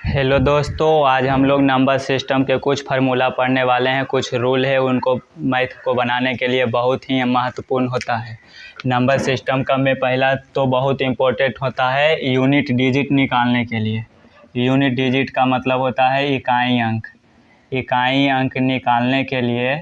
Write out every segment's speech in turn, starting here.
Hello दोस्तों, आज हम लोग नंबर सिस्टम के कुछ फार्मूला पढ़ने वाले हैं। कुछ रूल है, उनको मैथ को बनाने के लिए बहुत ही महत्वपूर्ण होता है। नंबर सिस्टम का में पहला तो बहुत इम्पोर्टेंट होता है यूनिट डिजिट निकालने के लिए। यूनिट डिजिट का मतलब होता है इकाई अंक। इकाई अंक निकालने के लिए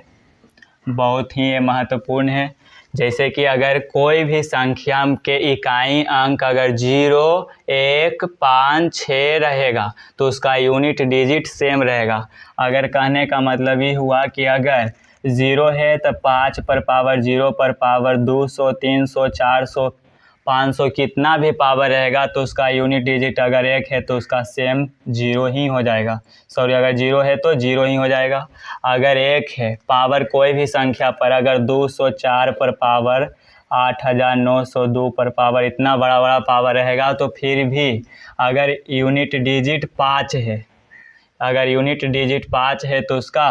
बहुत ही महत्वपूर्ण है। जैसे कि अगर कोई भी संख्या के इकाई अंक अगर 0, 1, 5, 6 रहेगा तो उसका यूनिट डिजिट सेम रहेगा। अगर कहने का मतलब ये हुआ कि अगर 0 है तो 5 पर पावर 0 पर पावर 200, 300, 400, 500 कितना भी पावर रहेगा तो उसका यूनिट डिजिट अगर 1 है तो उसका सेम 0 ही हो जाएगा। सॉरी, अगर 0 है तो 0 ही हो जाएगा। अगर 1 है पावर कोई भी संख्या पर, अगर 204 पर पावर 8902 पर पावर, इतना बड़ा बड़ा पावर रहेगा तो फिर भी अगर यूनिट डिजिट 5 है, अगर यूनिट डिजिट 5 है तो उसका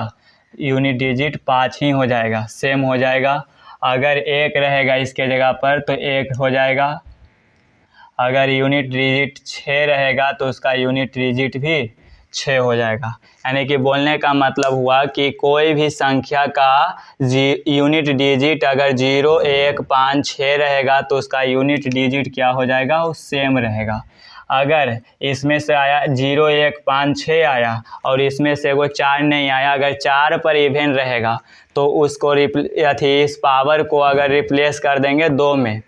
यूनिट डिजिट 5 ही हो जाएगा, सेम हो जाएगा। अगर 1 रहेगा इसके जगह पर तो 1 हो जाएगा। अगर यूनिट डिजिट 6 रहेगा तो उसका यूनिट डिजिट भी 6 हो जाएगा। यानी कि बोलने का मतलब हुआ कि कोई भी संख्या का यूनिट डिजिट अगर 0, 1, 5, 6 रहेगा तो उसका यूनिट डिजिट क्या हो जाएगा, वो सेम रहेगा। अगर इसमें से आया 0, 1, 5, 6 आया और इसमें से वो 4 नहीं आया, अगर 4 पर इवन रहेगा तो उसको इस पावर को अगर रिप्लेस कर देंगे 2 में।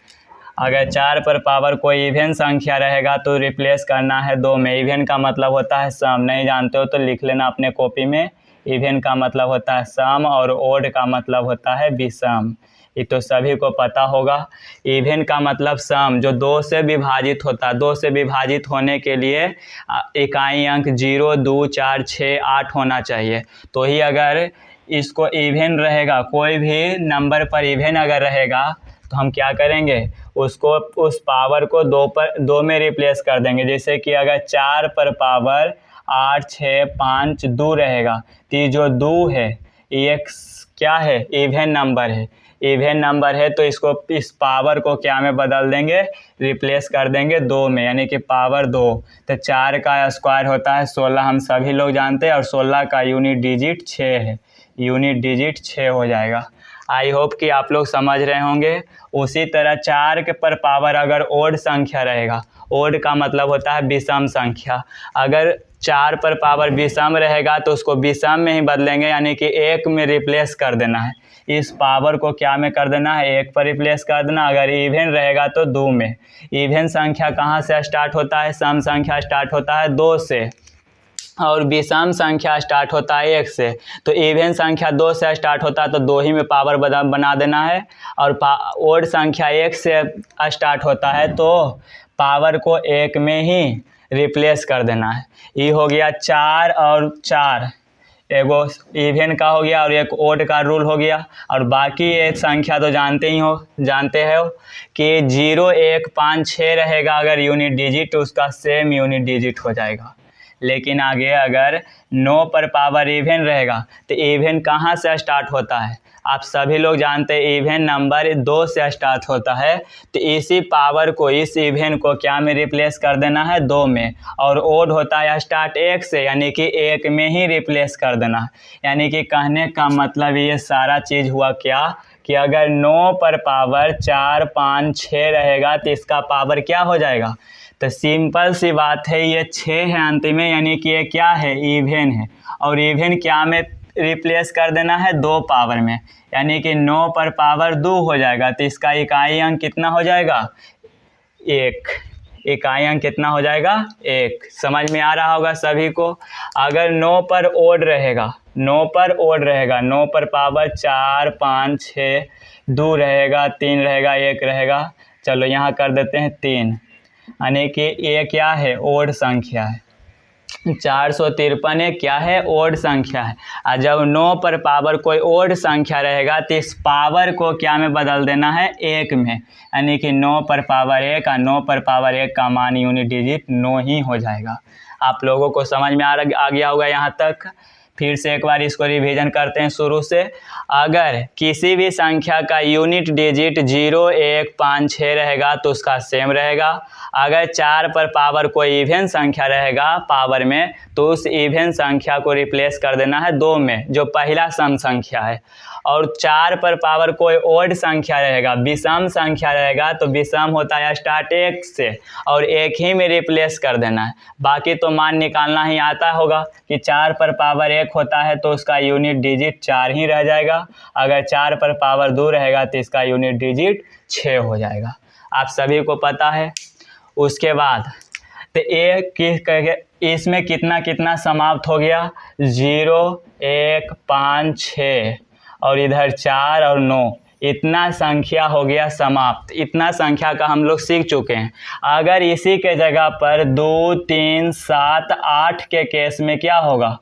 अगर 4 पर पावर कोई इवन संख्या रहेगा तो रिप्लेस करना है 2 में। इवन का मतलब होता है सम, नहीं जानते हो तो लिख लेना अपने कॉपी में। इवन का मतलब होता है सम और ओड का मतलब होता है विषम। ये तो सभी को पता होगा। इवन का मतलब सम, जो 2 से विभाजित होता है। 2 से विभाजित होने के लिए इकाई अंक 0, 2, 4, 6, 8 होना चाहिए। तो ही अगर इसको इवन रहेगा, कोई भी नंबर पर इवन अगर रहेगा तो हम क्या करेंगे, उसको उस पावर को 2 में रिप्लेस कर देंगे। जैसे कि अगर 4 पर पावर 8, 6, 5, 2 रहेगा तो ये जो 2 है ये क्या है, इवन नंबर है। इवन नंबर है तो इसको इस पावर को क्या में बदल देंगे, रिप्लेस कर देंगे 2 में, यानी कि पावर 2। तो 4 का स्क्वायर होता है 16, हम सभी लोग जानते हैं, और 16 का यूनिट डिजिट 6 है। यूनिट डिजिट 6 हो जाएगा। आई होप कि आप लोग समझ रहे होंगे। उसी तरह 4 के पर पावर अगर ओड संख्या रहेगा, ओड का मतलब होता है विषम संख्या। अगर 4 पर पावर विषम रहेगा तो उसको विषम में ही बदलेंगे, यानी कि 1 में रिप्लेस कर देना है। इस पावर को क्या में कर देना है, 1 पर रिप्लेस कर देना। अगर इवन रहेगा तो 2 में। इवन संख्या कहाँ से स्टार्ट होता है, सम संख्या स्टार्ट होता है 2 से, और विषम संख्या स्टार्ट होता है 1 से। तो इवन संख्या 2 से स्टार्ट होता है तो 2 ही में पावर बना देना है। और ओड संख्या 1 से स्टार्ट होता है तो पावर को 1 में ही रिप्लेस कर देना है। ये हो गया 4 और 4, एगो इवन का हो गया और एक ओड का रूल हो गया। और बाकी एक संख्या तो जानते हो कि 0, 1, 5, 6 रहेगा अगर यूनिट डिजिट तो उसका सेम यूनिट डिजिट हो जाएगा। लेकिन आगे अगर 9 पर पावर इवन रहेगा तो इवन कहाँ से स्टार्ट होता है, आप सभी लोग जानते हैं इवन नंबर 2 से स्टार्ट होता है। तो इसी पावर को, इस इवन को क्या में रिप्लेस कर देना है, 2 में। और ओड होता है स्टार्ट 1 से, यानी कि 1 में ही रिप्लेस कर देना। यानी कि कहने का मतलब ये सारा चीज़ हुआ क्या कि अगर 9 पर पावर 4, 5, 6 रहेगा तो इसका पावर क्या हो जाएगा। तो सिंपल सी बात है, ये 6 है अंतिम में, यानी कि ये क्या है, इवन है। और इवन क्या में रिप्लेस कर देना है, 2 पावर में, यानी कि 9 पर पावर 2 हो जाएगा। तो इसका इकाई अंक कितना हो जाएगा, 1। इकाई अंक कितना हो जाएगा, 1। समझ में आ रहा होगा सभी को। अगर 9 पर ओड रहेगा, 9 पर ओड रहेगा, 9 पर पावर 4, 5, 6, 2 रहेगा, 3 रहेगा, 1 रहेगा। चलो यहाँ कर देते हैं 3, यानी कि ये क्या है, ओड संख्या है। 453 एक क्या है, ओड संख्या है। और जब 9 पर पावर कोई ओड संख्या रहेगा तो इस पावर को क्या में बदल देना है, 1 में, यानी कि 9 पर पावर 1 और 9 पर पावर 1 का मान यूनिट डिजिट 9 ही हो जाएगा। आप लोगों को समझ में आ गया होगा यहाँ तक। फिर से एक बार इसको रिवीजन करते हैं शुरू से। अगर किसी भी संख्या का यूनिट डिजिट 0, 1, 5, 6 रहेगा तो उसका सेम रहेगा। अगर 4 पर पावर कोई इवन संख्या रहेगा पावर में तो उस इवन संख्या को रिप्लेस कर देना है 2 में, जो पहला सम संख्या है। और 4 पर पावर कोई ओड संख्या रहेगा, विषम संख्या रहेगा, तो विषम होता है स्टार्ट 1 से और 1 ही में रिप्लेस कर देना है। बाकी तो मान निकालना ही आता होगा कि 4 पर पावर 1 होता है तो उसका यूनिट डिजिट 4 ही रह जाएगा। अगर 4 पर पावर 2 रहेगा तो इसका यूनिट डिजिट 6 हो जाएगा। आप सभी को पता है। उसके बाद तो इसमें कितना कितना समाप्त हो गया, 0 1 5 6 और इधर 4 और 9, इतना संख्या हो गया समाप्त। इतना संख्या का हम लोग सीख चुके हैं। अगर इसी के जगह पर 2 3 7 8 के केस में क्या होगा,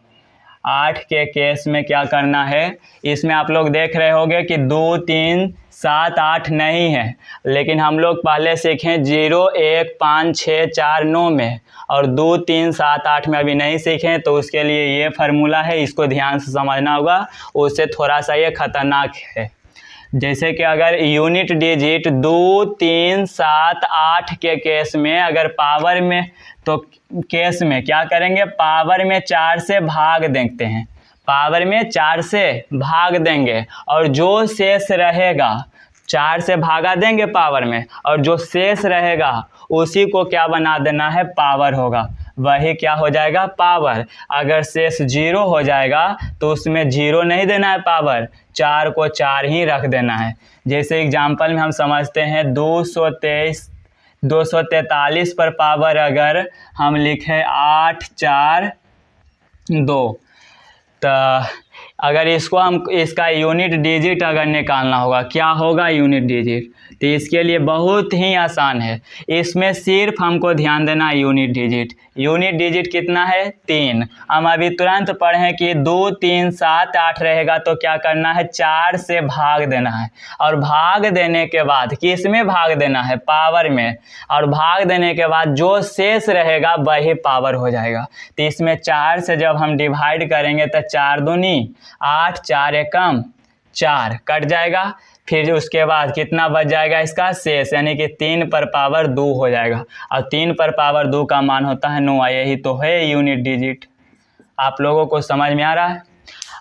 8 के केस में क्या करना है, इसमें आप लोग देख रहे होंगे कि 2 3 7 8 नहीं है, लेकिन हम लोग पहले सीखें 0 1 5 6 4 9 में, और 2 3 7 8 में अभी नहीं सीखें, तो उसके लिए ये फार्मूला है, इसको ध्यान से समझना होगा, उससे थोड़ा सा ये खतरनाक है। जैसे कि अगर यूनिट डिजिट 2 3 7 8 के केस में अगर पावर में, तो केस में क्या करेंगे, पावर में 4 से भाग देते हैं, पावर में 4 से भाग देंगे और जो शेष रहेगा 4 से भागा देंगे पावर में, और जो शेष रहेगा उसी को क्या बना देना है, पावर होगा, वही क्या हो जाएगा, पावर। अगर शेष 0 हो जाएगा तो उसमें 0 नहीं देना है पावर, 4 को 4 ही रख देना है। जैसे एग्जाम्पल में हम समझते हैं 243 पर पावर अगर हम लिखें 8 4 2, तो अगर इसको हम इसका यूनिट डिजिट अगर निकालना होगा, क्या होगा यूनिट डिजिट, तो इसके लिए बहुत ही आसान है। इसमें सिर्फ हमको ध्यान देना है यूनिट डिजिट। यूनिट डिजिट कितना है, 3। हम अभी तुरंत पढ़ें कि 2 3 7 8 रहेगा तो क्या करना है, 4 से भाग देना है, और भाग देने के बाद किस में भाग देना है, पावर में, और भाग देने के बाद जो शेष रहेगा वही पावर हो जाएगा। तो इसमें 4 से जब हम डिवाइड करेंगे तो 4 दूनी 8, 4 एकम 4 कट जाएगा, फिर उसके बाद कितना बच जाएगा इसका शेष, यानी कि 3 पर पावर 2 हो जाएगा, और 3 पर पावर 2 का मान होता है 9। यही तो है यूनिट डिजिट। आप लोगों को समझ में आ रहा है।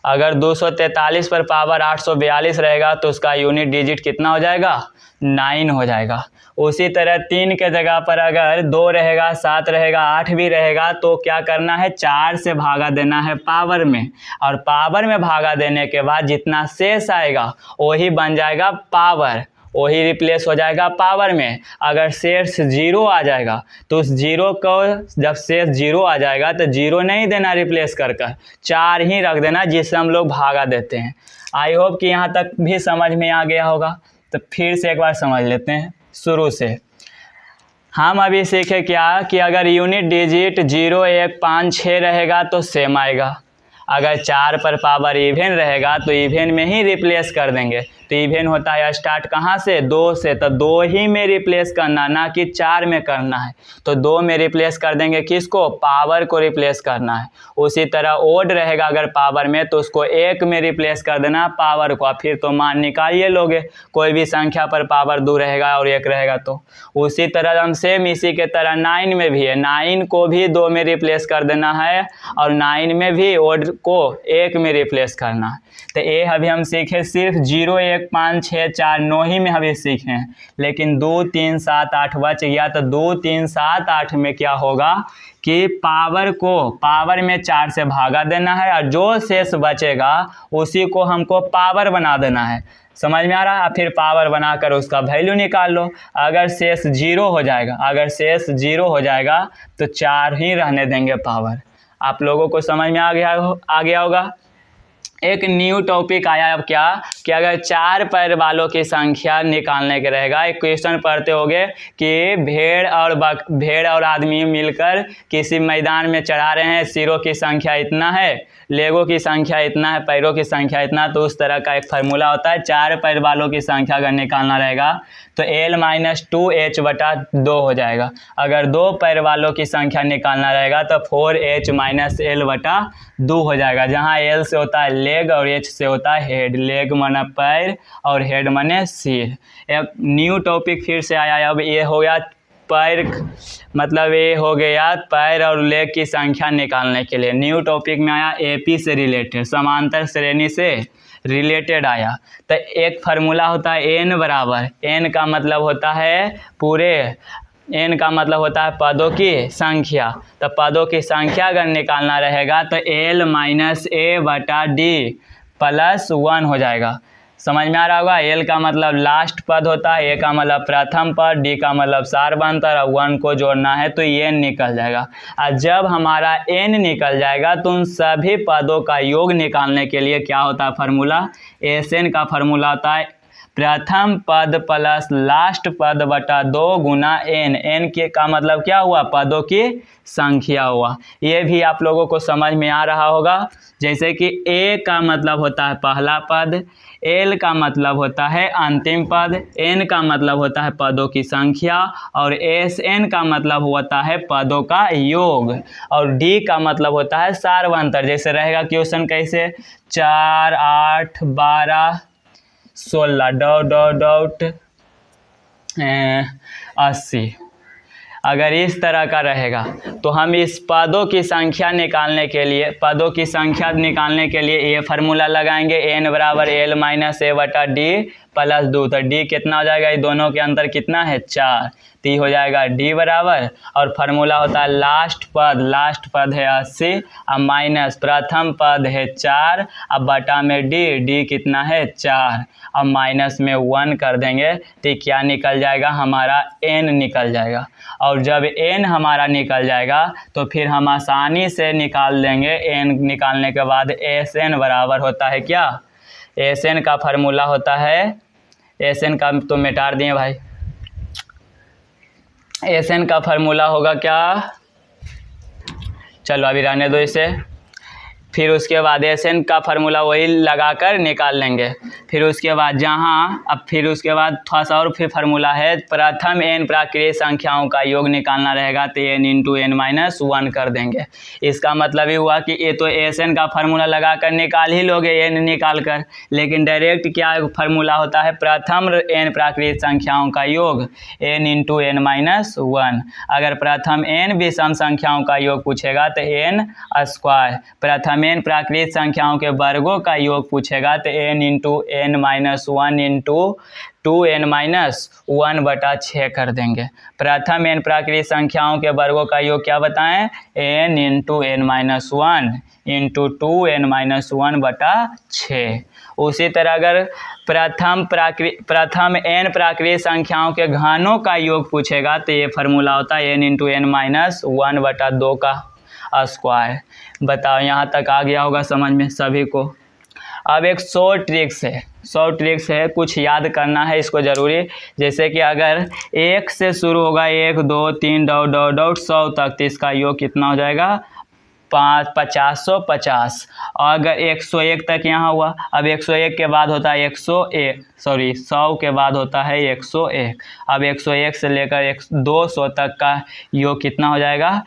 अगर 243 पर पावर 842 रहेगा तो उसका यूनिट डिजिट कितना हो जाएगा, 9 हो जाएगा। उसी तरह 3 के जगह पर अगर 2 रहेगा, 7 रहेगा, 8 भी रहेगा तो क्या करना है, 4 से भागा देना है पावर में, और पावर में भागा देने के बाद जितना शेष आएगा वही बन जाएगा पावर, वही रिप्लेस हो जाएगा पावर में। अगर शेष 0 आ जाएगा तो उस 0 को, जब शेष 0 आ जाएगा तो 0 नहीं देना रिप्लेस कर 4 ही रख देना, जिससे हम लोग भागा देते हैं। आई होप कि यहाँ तक भी समझ में आ गया होगा। तो फिर से एक बार समझ लेते हैं शुरू से। हम अभी सीखे क्या कि अगर यूनिट डिजिट 0 1 5 6 रहेगा तो सेम आएगा। अगर 4 पर पावर इवन रहेगा तो इवन में ही रिप्लेस कर देंगे। तो इवन होता है स्टार्ट कहाँ से, 2 से, तो 2 ही में रिप्लेस करना, ना कि 4 में करना है। तो 2 में रिप्लेस कर देंगे, किसको, पावर को रिप्लेस करना है। उसी तरह ओड रहेगा अगर पावर में तो उसको 1 में रिप्लेस कर देना पावर को, फिर तो मान निकालिए लोगे। कोई भी संख्या पर पावर 2 रहेगा और 1 रहेगा तो। उसी तरह हम सेम इसी के तरह 9 में भी है, 9 को भी 2 में रिप्लेस कर देना है, और 9 में भी ओड को 1 में रिप्लेस करना है। तो ये अभी हम सीखे सिर्फ 0 1 5 6 4 9 ही में अभी सीखे हैं, लेकिन 2 3 7 8 बच गया। तो 2 3 7 8 में क्या होगा कि पावर को पावर में 4 से भागा देना है, और जो शेष बचेगा उसी को हमको पावर बना देना है। समझ में आ रहा है। फिर पावर बनाकर उसका वैल्यू निकाल लो। अगर शेष 0 हो जाएगा, अगर शेष 0 हो जाएगा तो 4 ही रहने देंगे पावर। आप लोगों को समझ में आ गया होगा। एक न्यू टॉपिक आया अब क्या कि अगर 4 पैर वालों की संख्या निकालने के रहेगा। एक क्वेश्चन पढ़ते होगे कि भेड़ और आदमी मिलकर किसी मैदान में चढ़ा रहे हैं, सिरों की संख्या इतना है, लेगों की संख्या इतना है, पैरों की संख्या इतना। तो उस तरह का एक फार्मूला होता है। 4 पैर वालों की संख्या अगर निकालना रहेगा तो L-2H/2 हो जाएगा। अगर 2 पैर वालों की संख्या निकालना रहेगा तो 4H-L/2 हो जाएगा, जहाँ L से होता है लेग और H से होता है हेड। लेग माने पैर और हेड माने सिर। एक न्यू टॉपिक फिर से आया। अब ये हो गया पैर मतलब ये हो गया पैर और लेग की संख्या निकालने के लिए। न्यू टॉपिक में आया एपी से रिलेटेड, समांतर श्रेणी से रिलेटेड आया। तो एक फार्मूला होता है एन बराबर, एन का मतलब होता है पूरे, एन का मतलब होता है पदों की संख्या। तो पदों की संख्या अगर निकालना रहेगा तो एल माइनस ए बटा डी प्लस 1 हो जाएगा। समझ में आ रहा होगा। एल का मतलब लास्ट पद होता है, ए का मतलब प्रथम पद, डी का मतलब सार्वंतर, और 1 को जोड़ना है तो ये निकल जाएगा। और जब हमारा एन निकल जाएगा तो उन सभी पदों का योग निकालने के लिए क्या होता है फार्मूला, एस एन का फार्मूला होता है प्रथम पद प्लस लास्ट पद बटा 2 गुना एन। एन के का मतलब क्या हुआ, पदों की संख्या हुआ। ये भी आप लोगों को समझ में आ रहा होगा। जैसे कि ए का मतलब होता है पहला पद, एल का मतलब होता है अंतिम पद, एन का मतलब होता है पदों की संख्या, और एस एन का मतलब होता है पदों का योग, और डी का मतलब होता है सार्वंतर। जैसे रहेगा क्वेश्चन कैसे, 4 8 12 16 डॉट 80। अगर इस तरह का रहेगा तो हम इस पदों की संख्या निकालने के लिए, ये फार्मूला लगाएंगे, एन बराबर एल माइनस ए बटा डी प्लस 2। तो डी कितना हो जाएगा, ये दोनों के अंदर कितना है 4, तो ये हो जाएगा डी बराबर, और फार्मूला होता है लास्ट पद है 80, अब माइनस प्रथम पद है 4, अब बटा में डी कितना है 4, अब माइनस में 1 कर देंगे तो क्या निकल जाएगा, हमारा एन निकल जाएगा। और जब एन हमारा निकल जाएगा तो फिर हम आसानी से निकाल देंगे। एन निकालने के बाद एस एन बराबर होता है क्या, एस एन का फार्मूला होता है, एस एन का तो मिटा दिए भाई, एस एन का फार्मूला होगा क्या, चलो अभी रहने दो इसे। फिर उसके बाद एस एन का फार्मूला वही लगाकर निकाल लेंगे। फिर उसके बाद फिर उसके बाद थोड़ा सा और फिर फार्मूला है, प्रथम एन प्राकृतिक संख्याओं का योग निकालना रहेगा तो एन इंटू एन माइनस 1 कर देंगे। इसका मतलब ये हुआ कि ये तो एस एन का फार्मूला लगाकर निकाल ही लोगे एन निकाल कर, लेकिन डायरेक्ट क्या फार्मूला होता है, प्रथम एन प्राकृतिक संख्याओं का योग एन इंटू एन माइनस 1। अगर प्रथम एन विषम संख्याओं का योग पूछेगा तो एन स्क्वायर, प्रथम एन प्राकृतिक संख्याओं के वर्गों का योग पूछेगा तो n into n minus 1 into 2n minus 1 बटा 6 कर देंगे। प्रथम एन प्राकृतिक संख्याओं के वर्गों का योग क्या बताएं, n into n minus 1 into 2n minus 1 बटा 6। उसी तरह अगर प्रथम एन प्राकृतिक संख्याओं के घनों का योग पूछेगा तो ये फार्मूला होता है n इंटू एन माइनस 1 बटा 2 का स्क्वायर। बताओ यहाँ तक आ गया होगा समझ में सभी को। अब एक 100 ट्रिक्स है, कुछ याद करना है इसको ज़रूरी। जैसे कि अगर 1 से शुरू होगा 1 2 3 डॉट 100 तक, तो इसका योग कितना हो जाएगा 550। और अगर 101 तक यहाँ हुआ, अब 101 के बाद होता है 100 के बाद होता है 101। अब 101 से लेकर 200 तक का योग कितना हो जाएगा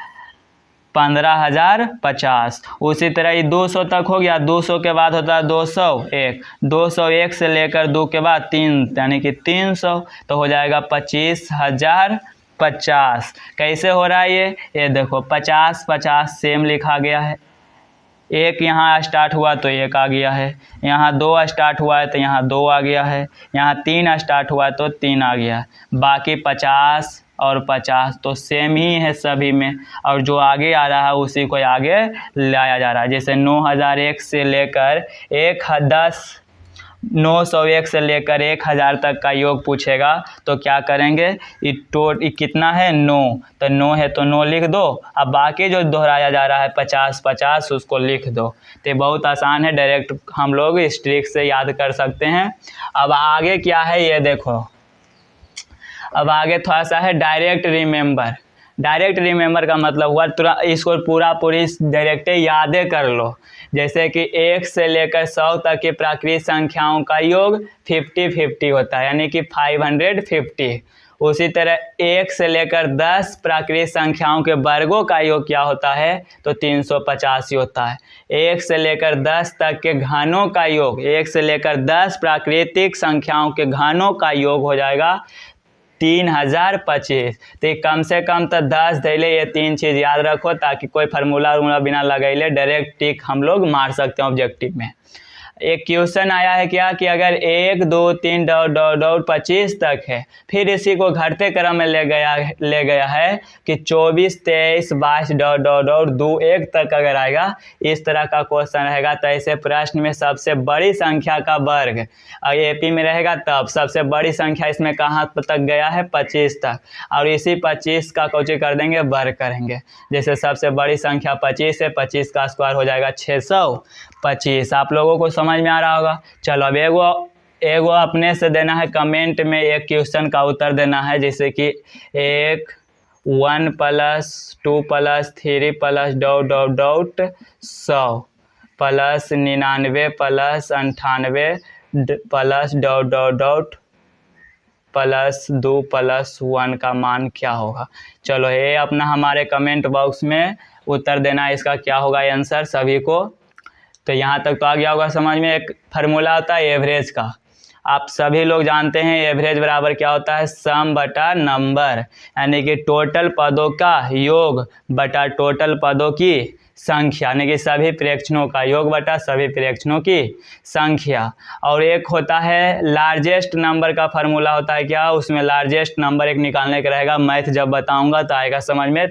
15,050। उसी तरह ये 200 तक हो गया, 200 के बाद होता है 201, 201 से लेकर 2 के बाद 3 यानी कि 300, तो हो जाएगा 25,050। कैसे हो रहा है ये देखो 50 सेम लिखा गया है। एक यहाँ स्टार्ट हुआ तो 1 आ गया है, यहाँ 2 स्टार्ट हुआ है तो यहाँ 2 आ गया है, यहाँ 3 स्टार्ट हुआ तो 3 आ गया। बाकी 50 और 50 तो सेम ही है सभी में, और जो आगे आ रहा है उसी को आगे लाया जा रहा है। जैसे 9,001 से लेकर 901 से लेकर 1000 तक का योग पूछेगा तो क्या करेंगे, कितना है 9, तो 9 है तो 9 लिख दो। अब बाकी जो दोहराया जा रहा है 50 उसको लिख दो। तो बहुत आसान है, डायरेक्ट हम लोग इस ट्रिक से याद कर सकते हैं। अब आगे क्या है ये देखो, अब आगे थोड़ा सा है डायरेक्ट रिमेंबर का मतलब हुआ इसको पूरी डायरेक्ट यादें कर लो। जैसे कि 1 से लेकर 100 तक की प्राकृतिक संख्याओं का योग 50-50 होता है, यानी कि 550। उसी तरह 1 से लेकर 10 प्राकृतिक संख्याओं के वर्गों का योग क्या होता है तो 385 होता है। 1 से लेकर 10 तक के घनों का योग, 1 से लेकर 10 प्राकृतिक संख्याओं के घनों का योग हो जाएगा 3025। तो कम से कम तो 10 धैले, ये 3 चीज़ याद रखो ताकि कोई फार्मूला उर्मूला बिना लगैले डायरेक्ट टिक हम लोग मार सकते हैं ऑब्जेक्टिव में। एक क्वेश्चन आया है क्या कि अगर 1 2 3 डॉट डॉट डॉट 25 तक है, फिर इसी को घटते क्रम में ले गया है कि 24 23 22 डॉट डॉट डॉट 2 1 तक अगर आएगा, इस तरह का क्वेश्चन रहेगा तो ऐसे प्रश्न में सबसे बड़ी संख्या का वर्ग एपी में रहेगा, तब सबसे बड़ी संख्या इसमें कहाँ तक गया है 25 तक, और इसी 25 का कोची कर देंगे वर्ग करेंगे। जैसे सबसे बड़ी संख्या 25 है, 25 का स्क्वायर हो जाएगा 625। आप लोगों को समझ में आ रहा होगा। चलो अब एगो अपने से देना है, कमेंट में एक क्वेश्चन का उत्तर देना है, जैसे कि 1 1 + 2 + 3 + dot dot dot 100 + 99 + 98 + dot dot dot +2 + 1 का मान क्या होगा। चलो ये अपना हमारे कमेंट बॉक्स में उत्तर देना है, इसका क्या होगा आंसर सभी को। तो यहाँ तक तो आ गया होगा समझ में। एक फार्मूला होता है एवरेज का, आप सभी लोग जानते हैं एवरेज बराबर क्या होता है, सम बटा नंबर, यानी कि टोटल पदों का योग बटा टोटल पदों की संख्या, यानी कि सभी प्रेक्षणों का योग बटा सभी प्रेक्षणों की संख्या। और एक होता है लार्जेस्ट नंबर का फार्मूला होता है क्या, उसमें लार्जेस्ट नंबर एक निकालने का रहेगा, मैथ जब बताऊंगा तो आएगा समझ में।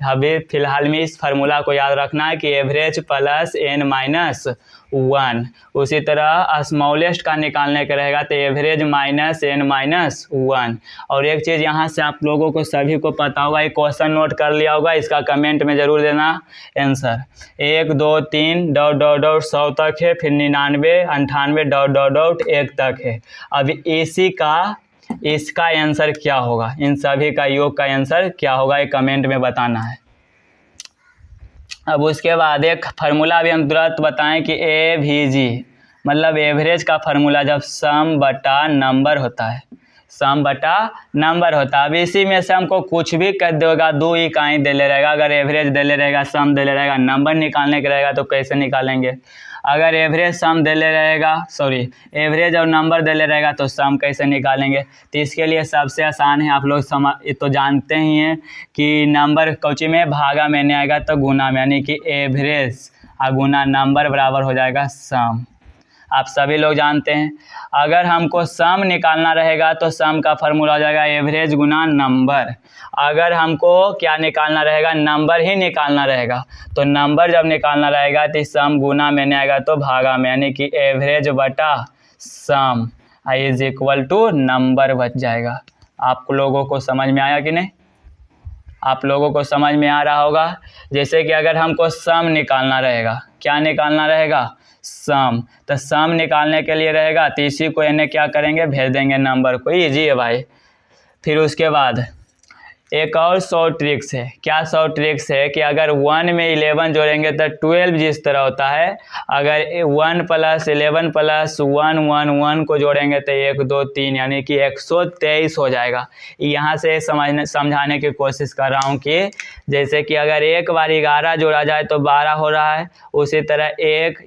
अभी फिलहाल में इस फार्मूला को याद रखना है कि एवरेज प्लस n-1। उसी तरह स्मॉलेस्ट का निकालने का रहेगा तो एवरेज माइनस n-1। और एक चीज़ यहाँ से आप लोगों को सभी को पता होगा, एक क्वेश्चन नोट कर लिया होगा, इसका कमेंट में ज़रूर देना आंसर। 1 2 3 डॉट डॉट डॉट 100 तक है, फिर 99 98 डॉट डॉट डॉट 1 तक है। अब इसका आंसर क्या होगा, इन सभी का योग का आंसर क्या होगा, ये कमेंट में बताना है। अब उसके बाद एक फार्मूला भी हम तुरंत बताएं कि एवीजी मतलब एवरेज का फार्मूला जब सम बटा नंबर होता है, सम बटा नंबर होता है। अब इसी में से हमको कुछ भी कर देगा, 2 इकाई दे ले रहेगा, अगर एवरेज दे ले रहेगा, सम दे ले रहेगा, नंबर निकालने का रहेगा तो कैसे निकालेंगे। अगर एवरेज सम दे ले रहेगा, एवरेज और नंबर दे ले रहेगा तो सम कैसे निकालेंगे। तो इसके लिए सबसे आसान है, आप लोग तो जानते ही हैं कि नंबर कौची में भागा में नहीं आएगा तो गुना में, यानी कि एवरेज और गुना नंबर बराबर हो जाएगा सम। आप सभी लोग जानते हैं। अगर हमको सम निकालना रहेगा तो सम का फार्मूला हो जाएगा एवरेज गुना नंबर। अगर हमको क्या निकालना रहेगा, नंबर ही निकालना रहेगा, तो नंबर जब निकालना रहेगा तो सम गुना में नहीं आएगा तो भागा में, यानी कि एवरेज बटा sum is equal to number बच जाएगा। आप लोगों को समझ में आया कि नहीं, आप लोगों को समझ में आ रहा होगा। जैसे कि अगर हमको सम निकालना रहेगा, क्या निकालना रहेगा, सम, तो सम निकालने के लिए रहेगा तो इसी को इन्हें क्या करेंगे, भेज देंगे नंबर को, इजी है भाई। फिर उसके बाद एक और 100 ट्रिक्स है। क्या 100 ट्रिक्स है कि अगर 1 में 11 जोड़ेंगे तो 12 जिस तरह होता है, अगर 1 + 11 + 1 1 1 को जोड़ेंगे तो 1 2 3 यानी कि 123 हो जाएगा। यहाँ से समझाने की कोशिश कर रहा हूँ कि जैसे कि अगर एक बार 11 जोड़ा जाए तो 12 हो रहा है, उसी तरह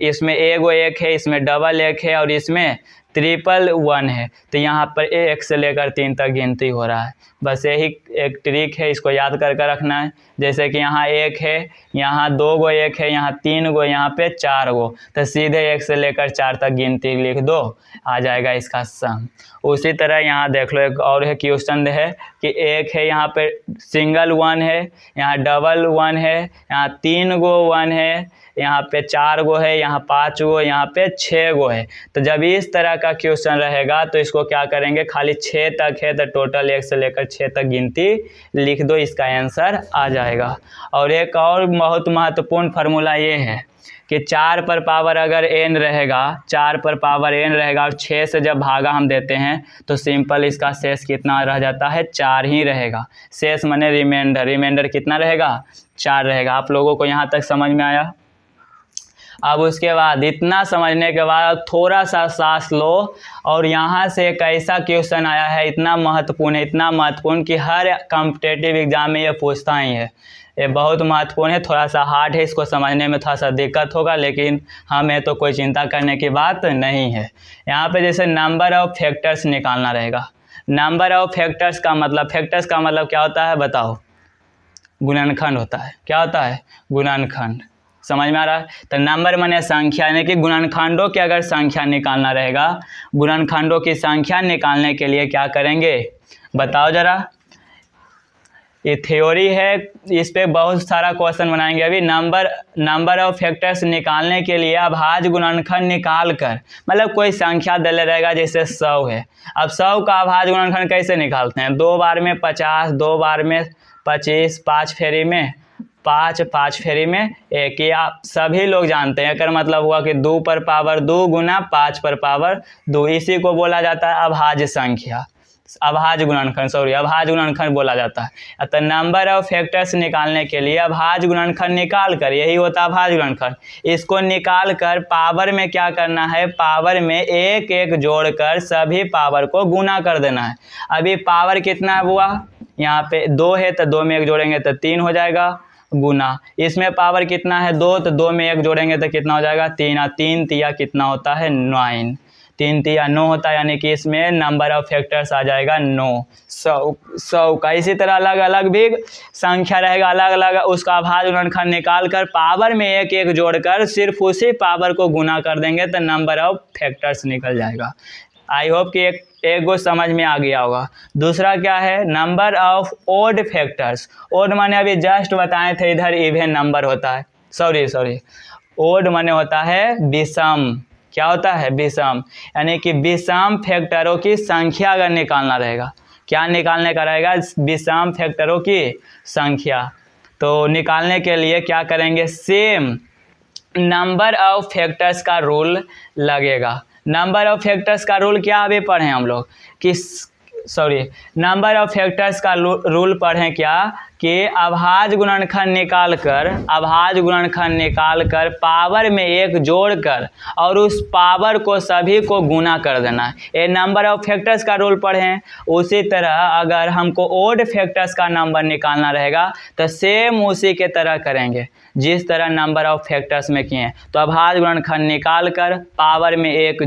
इसमें एगो 1 है, इसमें डबल 1 है और इसमें 111 है, तो यहाँ पर 1 से लेकर 3 तक गिनती हो रहा है। बस यही एक ट्रिक है, इसको याद करके रखना है। जैसे कि यहाँ 1 है, यहाँ 2 गो 1 है, यहाँ 3 गो, यहाँ पे 4 गो, तो सीधे 1 से लेकर 4 तक गिनती लिख दो, आ जाएगा इसका सम। उसी तरह यहाँ देख लो एक और है क्वेश्चन है कि 1 है, यहाँ पे सिंगल 1 है, यहाँ डबल 1 है, यहाँ 3 गो 1 है, यहाँ पे 4 गो है, यहाँ 5 गो, यहाँ पे 6 गो है। तो जब इस तरह का क्वेश्चन रहेगा तो इसको क्या करेंगे, खाली 6 तक है तो टोटल 1 से लेकर 6 तक गिनती लिख दो, इसका आंसर आ जाएगा। और एक और बहुत महत्वपूर्ण फार्मूला ये है कि 4 पर पावर अगर n रहेगा, 4 पर पावर n रहेगा और 6 से जब भागा हम देते हैं तो सिंपल इसका शेष कितना रह जाता है, 4 ही रहेगा। शेष माने रिमाइंडर कितना रहेगा, 4 रहेगा। आप लोगों को यहाँ तक समझ में आया। अब उसके बाद इतना समझने के बाद थोड़ा सा सांस लो और यहाँ से एक ऐसा क्वेश्चन आया है, इतना महत्वपूर्ण कि हर कॉम्पिटिटिव एग्जाम में ये पूछता ही है। ये बहुत महत्वपूर्ण है, थोड़ा सा हार्ड है, इसको समझने में थोड़ा सा दिक्कत होगा, लेकिन हमें तो कोई चिंता करने की बात नहीं है। यहाँ पे जैसे नंबर ऑफ फैक्टर्स निकालना रहेगा, नंबर ऑफ फैक्टर्स का मतलब क्या होता है बताओ? गुणनखंड होता है। क्या होता है? गुणनखंड। समझ में आ रहा है? तो नंबर माने संख्या, यानी कि गुणनखंडों की अगर संख्या निकालना रहेगा, गुणनखंडों की संख्या निकालने के लिए क्या करेंगे बताओ जरा? ये थ्योरी है, इस पे बहुत सारा क्वेश्चन बनाएंगे अभी। नंबर ऑफ फैक्टर्स निकालने के लिए अभाज्य गुणनखंड निकाल कर, मतलब कोई संख्या दे रहेगा, जैसे 100 है। अब 100 का अभाज्य गुणनखंड कैसे निकालते हैं? 2 बार में 50, 2 बार में 25, 5 फेरी में 5, 5 फेरी में 1। ये आप सभी लोग जानते हैं। अगर मतलब हुआ कि 2 पर पावर 2 गुना 5 पर पावर 2, इसी को बोला जाता है अभाज्य संख्या, अभाज्य गुणनखंड बोला जाता है। तो नंबर ऑफ फैक्टर्स निकालने के लिए अभाज्य गुणनखंड निकाल कर, यही होता है अभाज्य गुणनखंड, इसको निकाल कर पावर में क्या करना है? पावर में एक एक जोड़कर सभी पावर को गुना कर देना है। अभी पावर कितना हुआ? यहाँ पे 2 है तो 2 में 1 जोड़ेंगे तो 3 हो जाएगा, गुना इसमें पावर कितना है? 2, तो 2 में 1 जोड़ेंगे तो कितना हो जाएगा? 3। 3 तिया कितना होता है? 9। 3 तिया 9 होता है, यानी कि इसमें नंबर ऑफ फैक्टर्स आ जाएगा 9। 100 का इसी तरह अलग अलग भी संख्या रहेगा, अलग अलग उसका अभाज्य गुणनखंड निकाल कर पावर में एक एक जोड़कर सिर्फ उसी पावर को गुना कर देंगे तो नंबर ऑफ फैक्टर्स निकल जाएगा। आई होप कि एक गो समझ में आ गया होगा। दूसरा क्या है? Number of odd factors. Odd माने अभी जस्ट बताए थे, इधर इवन नंबर होता है, सॉरी ओड माने होता है विषम। क्या होता है? विषम, यानी कि विषम फैक्टरों की संख्या अगर निकालना रहेगा, क्या निकालने का रहेगा? विषम फैक्टरों की संख्या। तो निकालने के लिए क्या करेंगे? सेम नंबर ऑफ फैक्टर्स का रूल लगेगा। नंबर ऑफ फैक्टर्स का रूल क्या अभी पढ़े हम लोग कि नंबर ऑफ फैक्टर्स का रूल पढ़ें क्या कि अभाज्य गुणनखंड निकाल कर पावर में 1 जोड़कर और उस पावर को सभी को गुना कर देना है। ये नंबर ऑफ फैक्टर्स का रूल पढ़ें। उसी तरह अगर हमको ओड फैक्टर्स का नंबर निकालना रहेगा तो सेम उसी के तरह करेंगे जिस तरह नंबर ऑफ फैक्टर्स में किए। तो अभाज्य गुणनखंड निकाल कर पावर में 1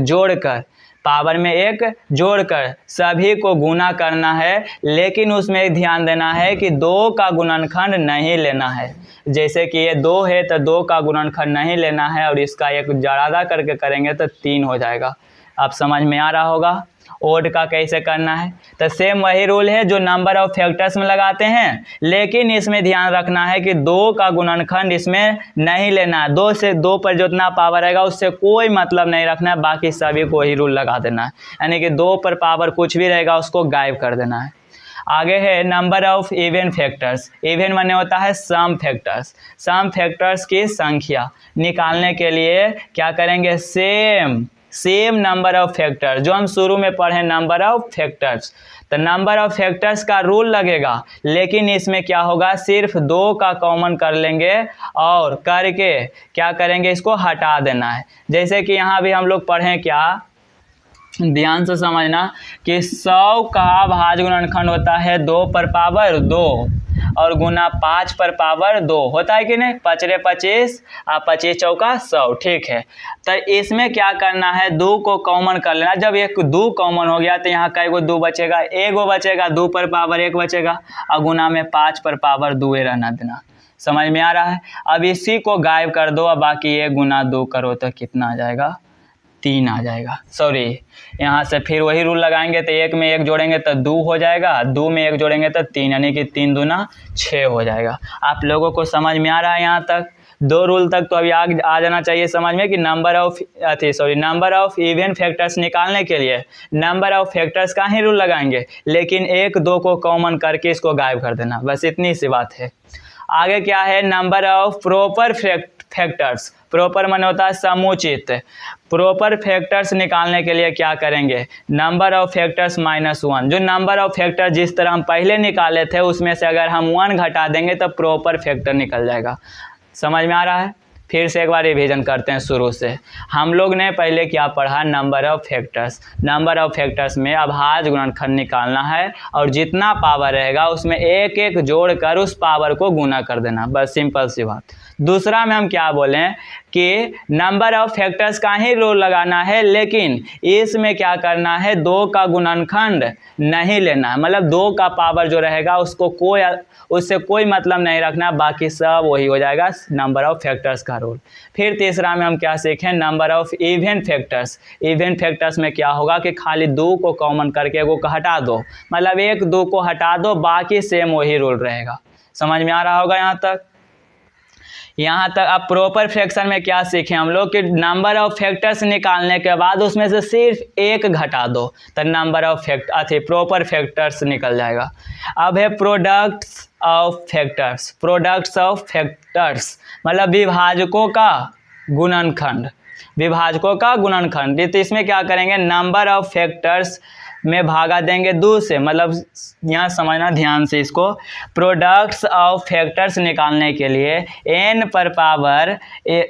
जोड़कर सभी को गुना करना है, लेकिन उसमें ध्यान देना है कि 2 का गुणनखंड नहीं लेना है। जैसे कि ये 2 है तो 2 का गुणनखंड नहीं लेना है और इसका एक ज़्यादा करके करेंगे तो 3 हो जाएगा। आप समझ में आ रहा होगा ओड का कैसे करना है। तो सेम वही रूल है जो नंबर ऑफ फैक्टर्स में लगाते हैं, लेकिन इसमें ध्यान रखना है कि 2 का गुणनखंड इसमें नहीं लेना है। 2 से 2 पर जितना पावर रहेगा उससे कोई मतलब नहीं रखना है, बाकी सभी को ही रूल लगा देना है, यानी कि 2 पर पावर कुछ भी रहेगा उसको गायब कर देना है। आगे है number of even factors. Even माने होता है सम फैक्टर्स की संख्या निकालने के लिए क्या करेंगे? सेम नंबर ऑफ फैक्टर्स जो हम शुरू में पढ़े, नंबर ऑफ फैक्टर्स। तो नंबर ऑफ फैक्टर्स का रूल लगेगा, लेकिन इसमें क्या होगा? सिर्फ 2 का कॉमन कर लेंगे और करके क्या करेंगे? इसको हटा देना है। जैसे कि यहाँ भी हम लोग पढ़ें, क्या ध्यान से समझना कि 100 का अभाज्य गुणनखंड होता है 2 पर पावर 2 और गुना 5 पर पावर 2 होता है कि नहीं? 5 रे 25 और 25 चौका 100। ठीक है, तो इसमें क्या करना है? 2 को कॉमन कर लेना। जब एक 2 कॉमन हो गया तो यहाँ कई गो 2 बचेगा? 1 बचेगा, 2 पर पावर 1 बचेगा और गुना में 5 पर पावर 2 रहना देना। समझ में आ रहा है? अब इसी को गायब कर दो और बाकी 1 गुना 2 करो तो कितना आ जाएगा? 3 आ जाएगा। यहाँ से फिर वही रूल लगाएंगे तो 1 में 1 जोड़ेंगे तो 2 हो जाएगा, 2 में 1 जोड़ेंगे तो 3, यानी कि 3 दूना 6 हो जाएगा। आप लोगों को समझ में आ रहा है यहाँ तक? 2 रूल तक तो अभी आ जाना चाहिए समझ में कि नंबर ऑफ इवन फैक्टर्स निकालने के लिए नंबर ऑफ फैक्टर्स का ही रूल लगाएंगे, लेकिन 1 2 को कॉमन करके इसको गायब कर देना, बस इतनी सी बात है। आगे क्या है? Number of proper factors. Proper माने होता है समुचित। प्रॉपर फैक्टर्स निकालने के लिए क्या करेंगे? Number of factors -1। जो नंबर ऑफ फैक्टर जिस तरह हम पहले निकाले थे उसमें से अगर हम 1 घटा देंगे तो प्रॉपर फैक्टर निकल जाएगा। समझ में आ रहा है? फिर से एक बार रिवीजन करते हैं शुरू से। हम लोग ने पहले क्या पढ़ा? नंबर ऑफ फैक्टर्स में अभाज्य गुणनखंड निकालना है और जितना पावर रहेगा उसमें एक एक जोड़कर उस पावर को गुना कर देना, बस सिंपल सी बात। दूसरा में हम क्या बोलें कि नंबर ऑफ फैक्टर्स का ही रूल लगाना है, लेकिन इसमें क्या करना है, 2 का गुणनखंड नहीं लेना है। मतलब 2 का पावर जो रहेगा उससे कोई मतलब नहीं रखना, बाकी सब वही हो जाएगा, नंबर ऑफ फैक्टर्स का रूल। फिर तीसरा में हम क्या सीखें, number of even factors. Even factors में क्या होगा कि खाली 2 को कॉमन करके वो हटा दो, मतलब 1 2 को हटा दो, बाकी सेम वही रूल रहेगा। समझ में आ रहा होगा यहाँ तक। अब प्रॉपर फ्रैक्शन में क्या सीखें हम लोग कि नंबर ऑफ फैक्टर्स निकालने के बाद उसमें से सिर्फ 1 घटा दो तो नंबर ऑफ प्रॉपर फैक्टर्स निकल जाएगा। अब है प्रोडक्ट्स ऑफ फैक्टर्स, मतलब विभाजकों का गुणनखंड। तो इसमें क्या करेंगे, नंबर ऑफ फैक्टर्स में भागा देंगे 2 से, मतलब यहाँ समझना ध्यान से इसको। प्रोडक्ट्स ऑफ फैक्टर्स निकालने के लिए n पर पावर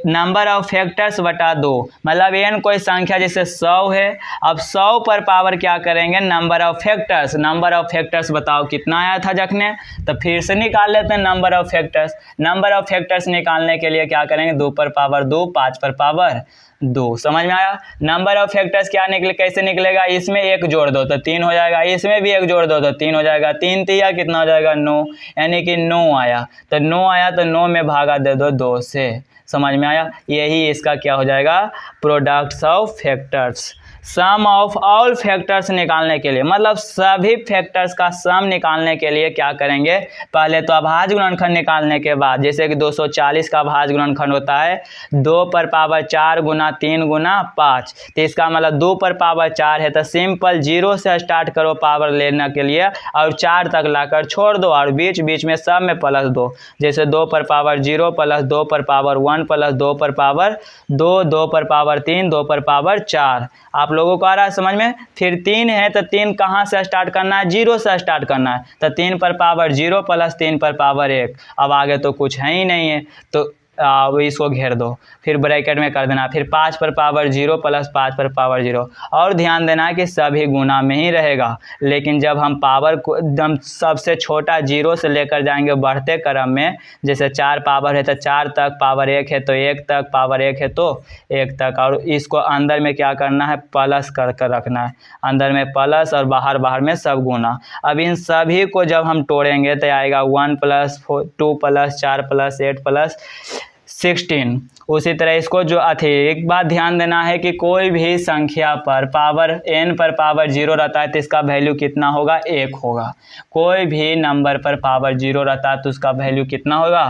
नंबर ऑफ फैक्टर्स बटा 2, मतलब n कोई संख्या जैसे 100 है, अब 100 पर पावर क्या करेंगे, नंबर ऑफ फैक्टर्स बताओ कितना आया था जखने, तो फिर से निकाल लेते हैं नंबर ऑफ फैक्टर्स निकालने के लिए क्या करेंगे, 2 पर पावर 2, 5 पर पावर 2। समझ में आया। नंबर ऑफ फैक्टर्स कैसे निकलेगा, इसमें 1 जोड़ दो तो 3 हो जाएगा, इसमें भी 1 जोड़ दो तो 3 हो जाएगा, 3 3 कितना हो जाएगा 9, यानी कि 9 आया। तो 9 में भागा दे दो 2 से। समझ में आया। यही इसका क्या हो जाएगा, products of factors. Sum of all factors निकालने के लिए, मतलब सभी फैक्टर्स का सम निकालने के लिए क्या करेंगे, पहले तो अभाज्य गुणनखंड निकालने के बाद, जैसे कि 240 का अभाज्य गुणनखंड होता है 2 पर पावर 4 गुना 3 गुना 5, तो इसका मतलब 2 पर पावर 4 है तो सिंपल 0 से स्टार्ट करो पावर लेने के लिए और 4 तक लाकर छोड़ दो और बीच बीच में सब में प्लस दो, जैसे 2 पर पावर 0 प्लस 2 पर पावर 1 प्लस 2 पर पावर 2, 2 पर पावर 3, 2 पर पावर 4। आप लोगों को आ रहा है समझ में। फिर 3 है तो 3 कहाँ से स्टार्ट करना है, 0 से स्टार्ट करना है, तो 3 पर पावर 0 प्लस 3 पर पावर 1। अब आगे तो कुछ है ही नहीं है तो इसको घेर दो, फिर ब्रैकेट में कर देना, फिर 5 पर पावर 0 प्लस 5 पर पावर 0। और ध्यान देना है कि सभी गुना में ही रहेगा, लेकिन जब हम पावर को एकदम सबसे छोटा 0 से लेकर जाएंगे बढ़ते क्रम में, जैसे 4 पावर है तो 4 तक, पावर 1 है तो 1 तक, पावर 1 है तो 1 तक, और इसको अंदर में क्या करना है, प्लस कर रखना है, अंदर में प्लस और बाहर में सब गुना। अब इन सभी को जब हम तोड़ेंगे तो आएगा 1 प्लस 2 प्लस 4 प्लस 8 प्लस 16। उसी तरह इसको जो एक बात ध्यान देना है कि कोई भी संख्या पर पावर n पर पावर 0 रहता है तो इसका वैल्यू कितना होगा, 1 होगा। कोई भी नंबर पर पावर 0 रहता है तो उसका वैल्यू कितना होगा,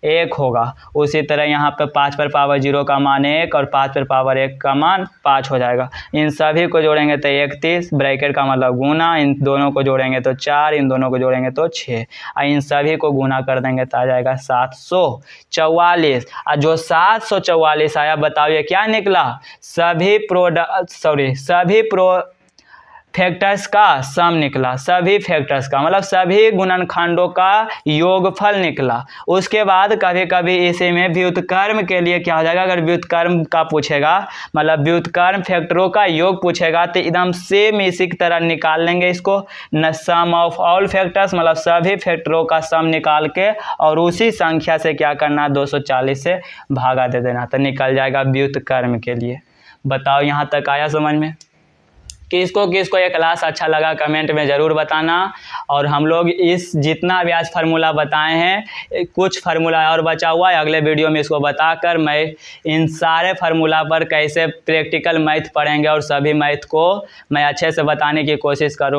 1 होगा। उसी तरह यहाँ पर 5 पर पावर 0 का मान 1 और 5 पर पावर 1 का मान 5 हो जाएगा। इन सभी को जोड़ेंगे तो 31, ब्रैकेट का मतलब गुना, इन दोनों को जोड़ेंगे तो 4, इन दोनों को जोड़ेंगे तो 6, और इन सभी को गुना कर देंगे तो आ जाएगा 744। और जो 744 आया बताओ ये क्या निकला, सभी फैक्टर्स का सम निकला, सभी फैक्टर्स का मतलब सभी गुणनखंडों का योगफल निकला। उसके बाद कभी कभी इसी में व्युत्क्रम के लिए क्या हो जाएगा, अगर व्युत्क्रम का पूछेगा, मतलब व्युत्क्रम फैक्टरों का योग पूछेगा तो एकदम सेम इसी की तरह निकाल लेंगे इसको, न सम ऑफ ऑल फैक्टर्स, मतलब सभी फैक्टरों का सम निकाल के और उसी संख्या से क्या करना, 240 से भागा दे देना, तो निकल जाएगा व्युत्क्रम के लिए। बताओ यहाँ तक आया समझ में। किसको ये क्लास अच्छा लगा कमेंट में ज़रूर बताना। और हम लोग इस जितना भी आज फार्मूला बताए हैं, कुछ फार्मूला और बचा हुआ है, अगले वीडियो में इसको बताकर मैं इन सारे फार्मूला पर कैसे प्रैक्टिकल मैथ पढ़ेंगे और सभी मैथ को मैं अच्छे से बताने की कोशिश करूँगा।